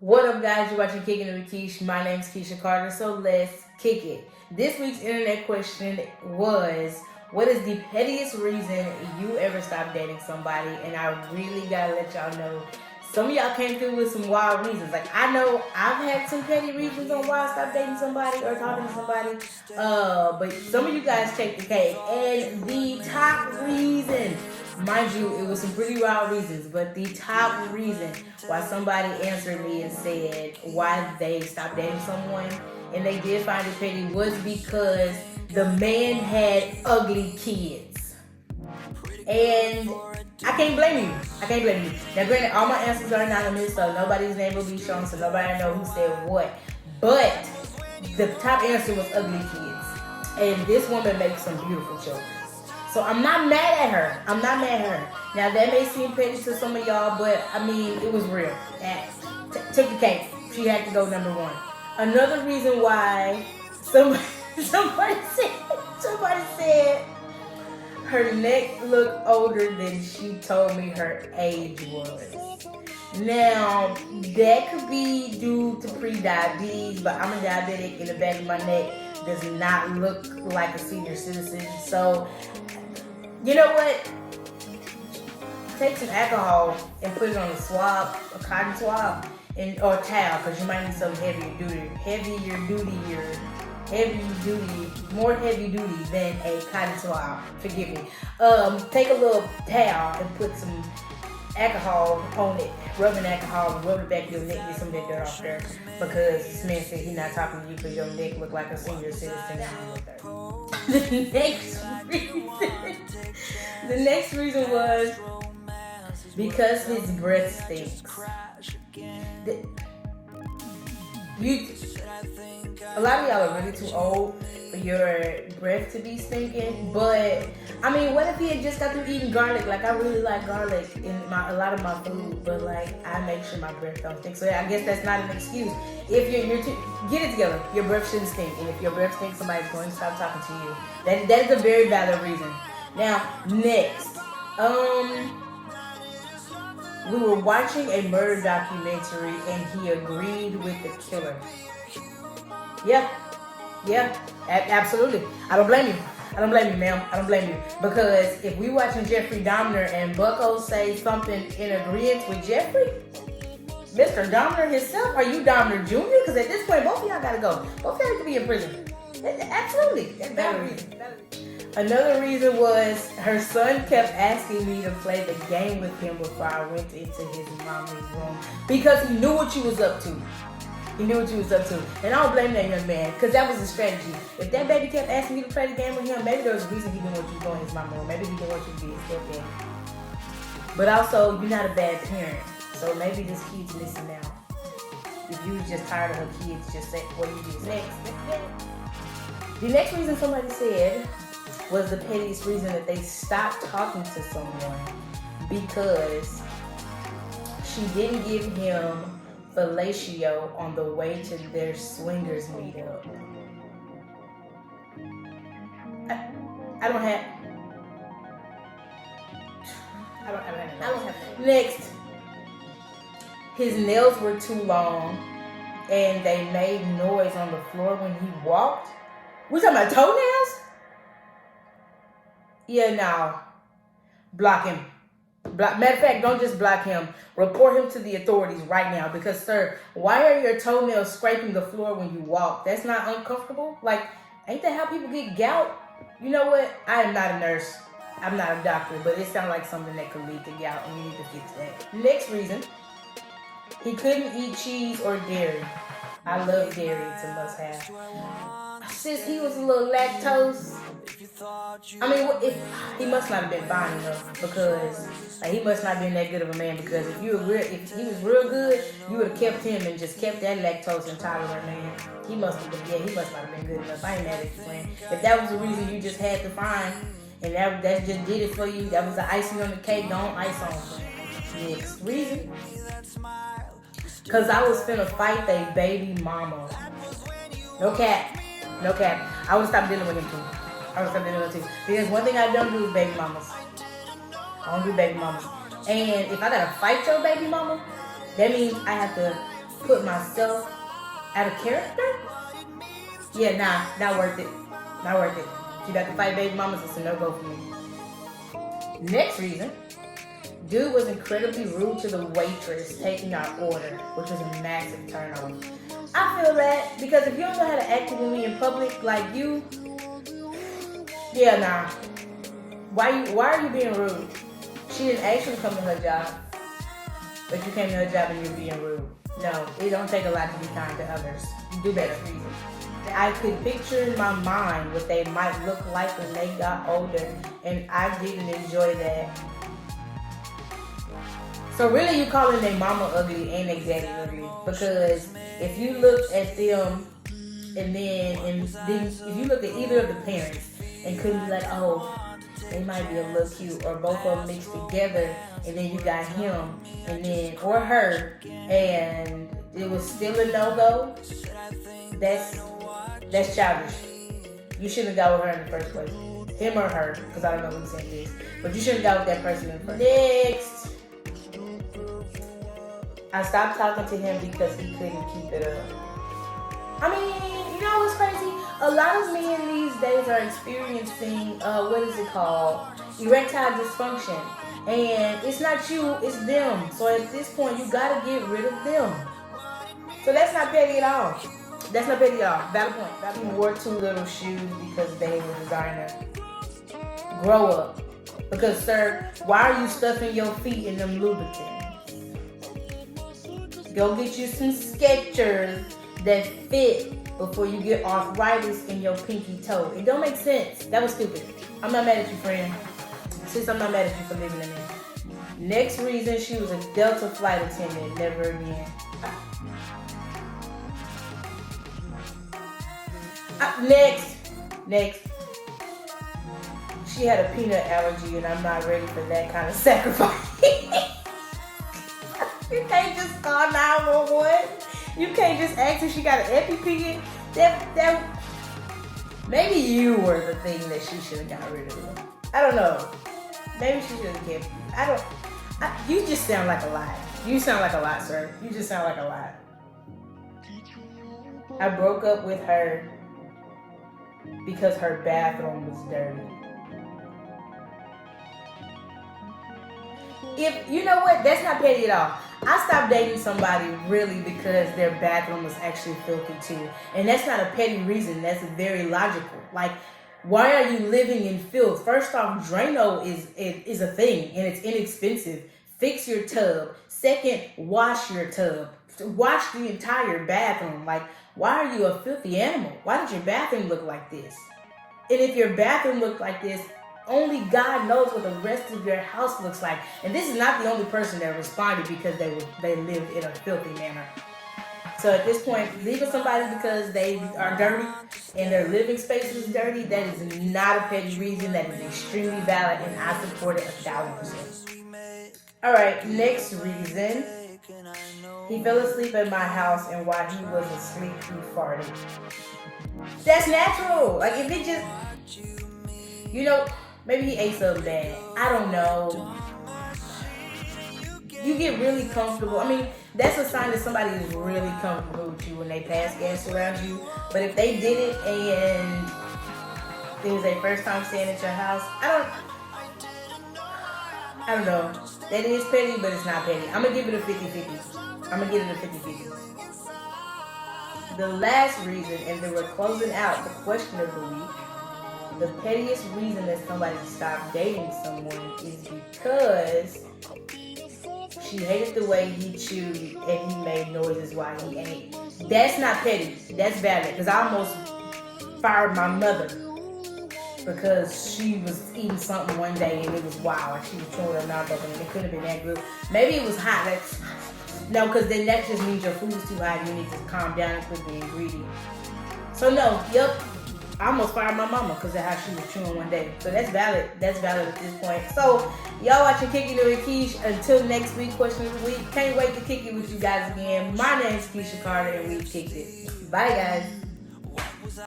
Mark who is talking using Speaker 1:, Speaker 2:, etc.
Speaker 1: What up, guys? You're watching Kick It With Keesh. My name's Keisha Carter, so let's kick it. This week's internet question was, what is the pettiest reason you ever stopped dating somebody? And I really gotta let y'all know, some of y'all came through with some wild reasons. Like, I know I've had some petty reasons on why I stopped dating somebody or talking to somebody, but some of you guys take the cake. And the top reason, mind you, it was some pretty wild reasons, but the top reason why somebody answered me and said why they stopped dating someone and they did find it petty was because the man had ugly kids. And I can't blame you. Now, granted, all my answers are anonymous, so nobody's name will be shown, so nobody know who said what. But the top answer was ugly kids. And this woman makes some beautiful children. So I'm not mad at her. Now, that may seem petty to some of y'all, but I mean, it was real. Took the cake. She had to go number one. Another reason why somebody said her neck looked older than she told me her age was. Now, that could be due to pre-diabetes, but I'm a diabetic and the back of my neck does not look like a senior citizen. So, you know what? Take some alcohol and put it on a cotton swab, or a towel, because you might need something more heavy duty than a cotton swab. Forgive me. Take a little towel and put some alcohol on it, rubbing alcohol, and rub it back to your neck, get some of that dirt off there, because this man said he's not talking to you because your neck look like a senior citizen. The next reason was because his breath stinks. A lot of y'all are really too old for your breath to be stinking, but I mean, what if he had just got through eating garlic? Like, I really like garlic in a lot of my food, but like, I make sure my breath don't stink. So I guess that's not an excuse. If get it together, your breath shouldn't stink, and if your breath stinks, somebody's going to stop talking to you. That is a very valid reason. Now, next, we were watching a murder documentary, and he agreed with the killer. Yeah, absolutely. I don't blame you, ma'am. I don't blame you. Because if we watching Jeffrey Dahmer and Bucko say something in agreement with Jeffrey, Mr. Dahmer himself, are you Dahmer Jr.? Because at this point, both of y'all gotta go. Both of y'all could be in prison. Absolutely. That's a valid reason. Another reason was her son kept asking me to play the game with him before I went into his mommy's room because he knew what she was up to. And I don't blame that young man, because that was his strategy. If that baby kept asking me to play the game with him, maybe there was a reason he didn't want you to go in his mama room. Maybe he didn't want you to be his stepdad. But also, you're not a bad parent. So maybe this kid's missing out. If you was just tired of her kids, just say what you do next. The next reason somebody said was the pettiest reason that they stopped talking to someone because she didn't give him fellatio on the way to their swingers meetup. I don't have that. Next, his nails were too long and they made noise on the floor when he walked. We talking about toenails? Yeah, no. Block him. Matter of fact, don't just block him. Report him to the authorities right now. Because, sir, why are your toenails scraping the floor when you walk? That's not uncomfortable. Like, ain't that how people get gout? You know what? I am not a nurse. I'm not a doctor. But it sounds like something that could lead to gout, and you need to fix that. Next reason, he couldn't eat cheese or dairy. I love dairy. It's a must-have. Since he was a little lactose, I mean, he must not have been fine enough, because he must not have been that good of a man, because if he was real good, you would have kept him and just kept that lactose intolerant man. He must not have been good enough. I ain't mad at you, man. If that was the reason you just had to find, and that just did it for you, that was the icing on the cake, don't ice on. Next reason, because I was finna fight they baby mama. No cap. I would stop dealing with him too. Because one thing I don't do is baby mamas. I don't do baby mamas. And if I gotta fight your baby mama, that means I have to put myself out of character? Yeah, nah, not worth it. Not worth it. You got to fight baby mamas, it's a no-go for me. Next reason, dude was incredibly rude to the waitress taking our order, which was a massive turn on. I feel that because if you don't know how to act with me in public, like you, yeah, nah. Why are you being rude? She didn't actually come to her job, but you came to her job and you're being rude. No, it don't take a lot to be kind to others. You do better. I could picture in my mind what they might look like when they got older, and I didn't enjoy that. So really, you calling their mama ugly and their daddy ugly, because if you look at them and then if you look at either of the parents and couldn't be like, oh, they might be a little cute, or both of them mixed together, and then you got him and then or her, and it was still a no-go. That's childish. You shouldn't have got with her in the first place. Him or her, because I don't know who's saying this, but you shouldn't have got with that person in the first place. Next. I stopped talking to him because he couldn't keep it up. I mean, you know what's crazy? A lot of men these days are experiencing, what is it called? Erectile dysfunction. And it's not you, it's them. So at this point, you gotta get rid of them. So that's not petty at all. That's not petty at all. Valid point. He wore too little shoes because they were designer. Grow up. Because, sir, why are you stuffing your feet in them lubricants? Go get you some Skechers that fit before you get arthritis in your pinky toe. It don't make sense. That was stupid. I'm not mad at you, friend. Sis, I'm not mad at you for living in it. Next reason, she was a Delta flight attendant. Never again. Next. She had a peanut allergy, and I'm not ready for that kind of sacrifice. You can't just call 911. You can't just ask if she got an EpiPen. That maybe you were the thing that she should have got rid of. I don't know. Maybe she should have kept you. You just sound like a lot. You sound like a lot, sir. You just sound like a lot. I broke up with her because her bathroom was dirty. If you know what, that's not petty at all. I stopped dating somebody really because their bathroom was actually filthy too. And that's not a petty reason, that's very logical. Like, why are you living in filth? First off, Drano is a thing and it's inexpensive. Fix your tub. Second, wash your tub. Wash the entire bathroom. Like, why are you a filthy animal? Why did your bathroom look like this? And if your bathroom looked like this, only God knows what the rest of your house looks like. And this is not the only person that responded because they lived in a filthy manner. So at this point, leaving somebody because they are dirty and their living space is dirty, that is not a petty reason. That is extremely valid, and I support it 1,000%. All right, next reason. He fell asleep at my house, and while he was asleep, he farted. That's natural. Like, if it just, you know, maybe he ate something bad. I don't know. You get really comfortable. I mean, that's a sign that somebody is really comfortable with you when they pass gas around you. But if they did it and it was their first time staying at your house, I don't know. That is petty, but it's not petty. I'm going to give it a 50-50. I'm going to give it a 50-50. The last reason, and then we're closing out the question of the week, the pettiest reason that somebody stopped dating someone is because she hated the way he chewed and he made noises while he ate. That's not petty. That's valid. Because I almost fired my mother because she was eating something one day and it was wild. Like she was chewing her mouth open and it couldn't have been that good. Maybe it was hot. No, because then that just means your food is too hot and you need to calm down and put the ingredient. So no, I almost fired my mama because of how she was chewing one day. So that's valid. That's valid at this point. So y'all watching Kick It With Keesh. Until next week, question of the week. Can't wait to kick it with you guys again. My name's Keisha Carter and we kicked it. Bye guys.